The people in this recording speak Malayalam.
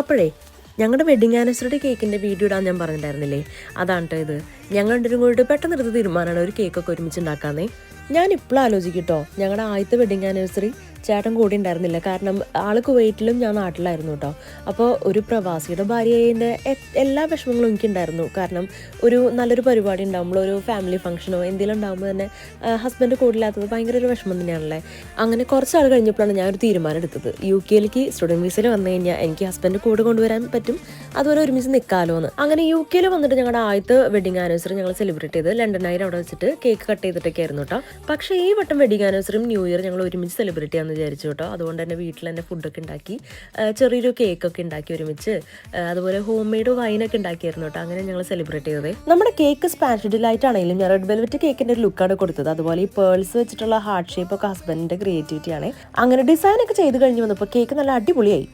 അപ്പോഴേ ഞങ്ങളുടെ വെഡിങ് ആനിവേഴ്സറിയുടെ കേക്കിൻ്റെ വീഡിയോ ഇടാൻ ഞാൻ പറഞ്ഞിട്ടുണ്ടായിരുന്നില്ലേ, അതാണ് കേട്ടോ ഇത്. ഞങ്ങൾ രണ്ടുപേരും കൂടിയിട്ട് പെട്ടെന്ന് എടുത്ത് തീരുമാനമാണ് ഒരു കേക്കൊക്കെ ഒരുമിച്ച് ഉണ്ടാക്കാന്നേ. ഞാൻ ഇപ്പോഴും ആലോചിക്കും കേട്ടോ, ഞങ്ങളുടെ ആദ്യത്തെ വെഡിങ് ആനിവേഴ്സറി ചേട്ടൻ കൂടി ഉണ്ടായിരുന്നില്ല. കാരണം ആൾ കുവൈറ്റിലും ഞാൻ നാട്ടിലായിരുന്നു കേട്ടോ. അപ്പോൾ ഒരു പ്രവാസിയുടെ ഭാര്യയുടെ എല്ലാ വിഷമങ്ങളും എനിക്കുണ്ടായിരുന്നു. കാരണം ഒരു നല്ലൊരു പരിപാടി ഉണ്ടാകുമ്പോൾ, ഒരു ഫാമിലി ഫംഗ്ഷനോ എന്തെങ്കിലും ഉണ്ടാകുമ്പോൾ തന്നെ ഹസ്ബൻഡ് കൂടില്ലാത്തത് ഭയങ്കര ഒരു വിഷമം തന്നെയാണല്ലേ. അങ്ങനെ കുറച്ച് ആൾ കഴിഞ്ഞപ്പോഴാണ് ഞാനൊരു തീരുമാനം എടുത്തത്. UK സ്റ്റുഡൻറ്റ് വിസയിൽ വന്നു കഴിഞ്ഞാൽ എനിക്ക് ഹസ്ബൻഡ് കൂടെ കൊണ്ടുവരാൻ പറ്റും, അതുപോലെ ഒരുമിച്ച് നിൽക്കാമല്ലോ എന്ന്. അങ്ങനെ UK വന്നിട്ട് ഞങ്ങളുടെ ആദ്യത്തെ വെഡിങ് ആനിവേഴ്സറി ഞങ്ങൾ സെലിബ്രേറ്റ് ചെയ്ത് ലണ്ടനായി അവിടെ വെച്ചിട്ട് കേക്ക് കട്ട് ചെയ്തിട്ടൊക്കെ ആയിരുന്നു കേട്ടോ. പക്ഷേ ഈ വട്ടം വെഡിങ് ആനിവേഴ്സറിയും ന്യൂ ഇയർ ഞങ്ങൾ ഒരുമിച്ച് സെലിബ്രേറ്റ് ചെയ്യാമെന്ന് വിചാരിച്ചു കേട്ടോ. അതുകൊണ്ട് തന്നെ വീട്ടിൽ തന്നെ ഫുഡൊക്കെ ഉണ്ടാക്കി, ചെറിയൊരു കേക്കൊക്കെ ഉണ്ടാക്കി ഒരുമിച്ച്, അതുപോലെ ഹോം മെയ്ഡ് വൈനൊക്കെ ഉണ്ടാക്കിയായിരുന്നു കേട്ടോ. അങ്ങനെ ഞങ്ങൾ സെലിബ്രേറ്റ് ചെയ്തത്. നമ്മുടെ കേക്ക് സ്പാൻഡിലായിട്ടാണെങ്കിലും ഞാൻ റെഡ് വെൽവെറ്റ് കേക്കിൻ്റെ ഒരു ലുക്കാണ് കൊടുത്തത്. അതുപോലെ ഈ പേൾസ് വെച്ചിട്ടുള്ള ഹാർട്ട് ഷേപ്പ് ഒക്കെ ഹസ്ബൻഡിൻ്റെ ക്രിയേറ്റിവിറ്റിയാണ്. അങ്ങനെ ഡിസൈനൊക്കെ ചെയ്ത് കഴിഞ്ഞ് വന്നപ്പോൾ കേക്ക് നല്ല അടിപൊളിയായി.